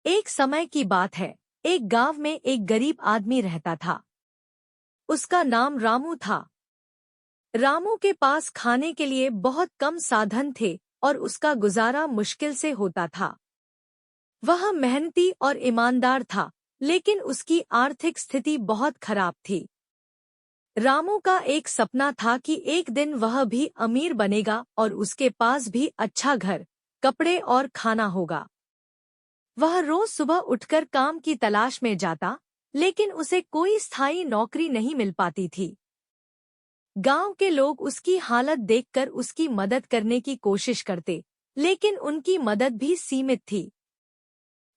एक समय की बात है। एक गांव में एक गरीब आदमी रहता था। उसका नाम रामू था। रामू के पास खाने के लिए बहुत कम साधन थे और उसका गुजारा मुश्किल से होता था। वह मेहनती और ईमानदार था, लेकिन उसकी आर्थिक स्थिति बहुत खराब थी। रामू का एक सपना था कि एक दिन वह भी अमीर बनेगा और उसके पास भी अच्छा घर, कपड़े और खाना होगा। वह रोज सुबह उठकर काम की तलाश में जाता, लेकिन उसे कोई स्थायी नौकरी नहीं मिल पाती थी। गांव के लोग उसकी हालत देखकर उसकी मदद करने की कोशिश करते, लेकिन उनकी मदद भी सीमित थी।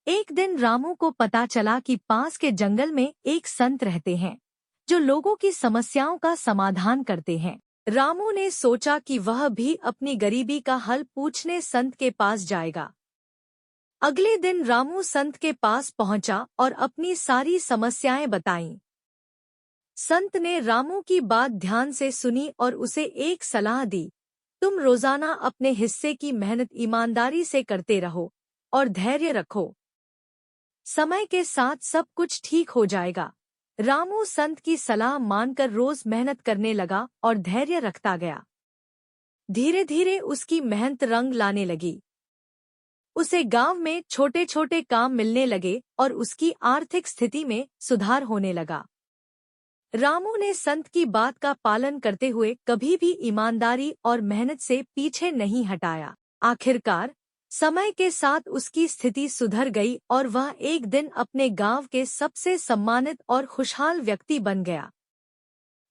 एक दिन रामू को पता चला कि पास के जंगल में एक संत रहते हैं, जो लोगों की समस्याओं का समाधान करते हैं। रामू ने सोचा कि वह भी अपनी गरीबी का हल पूछने संत के पास जाएगा। अगले दिन रामू संत के पास पहुंचा और अपनी सारी समस्याएं बताईं। संत ने रामू की बात ध्यान से सुनी और उसे एक सलाह दी। तुम रोजाना अपने हिस्से की मेहनत ईमानदारी से करते रहो और धैर्य रखो। समय के साथ सब कुछ ठीक हो जाएगा। रामू संत की सलाह मानकर रोज मेहनत करने लगा और धैर्य रखता गया। धीरे धीरे उसकी मेहनत रंग लाने लगी। उसे गांव में छोटे छोटे काम मिलने लगे और उसकी आर्थिक स्थिति में सुधार होने लगा। रामू ने संत की बात का पालन करते हुए कभी भी ईमानदारी और मेहनत से पीछे नहीं हटाया। आखिरकार समय के साथ उसकी स्थिति सुधर गई और वह एक दिन अपने गांव के सबसे सम्मानित और खुशहाल व्यक्ति बन गया।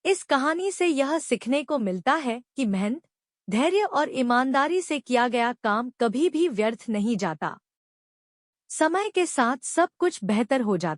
इस कहानी से यह सीखने को मिलता है कि मेहनत, धैर्य और ईमानदारी से किया गया काम कभी भी व्यर्थ नहीं जाता। समय के साथ सब कुछ बेहतर हो जाता।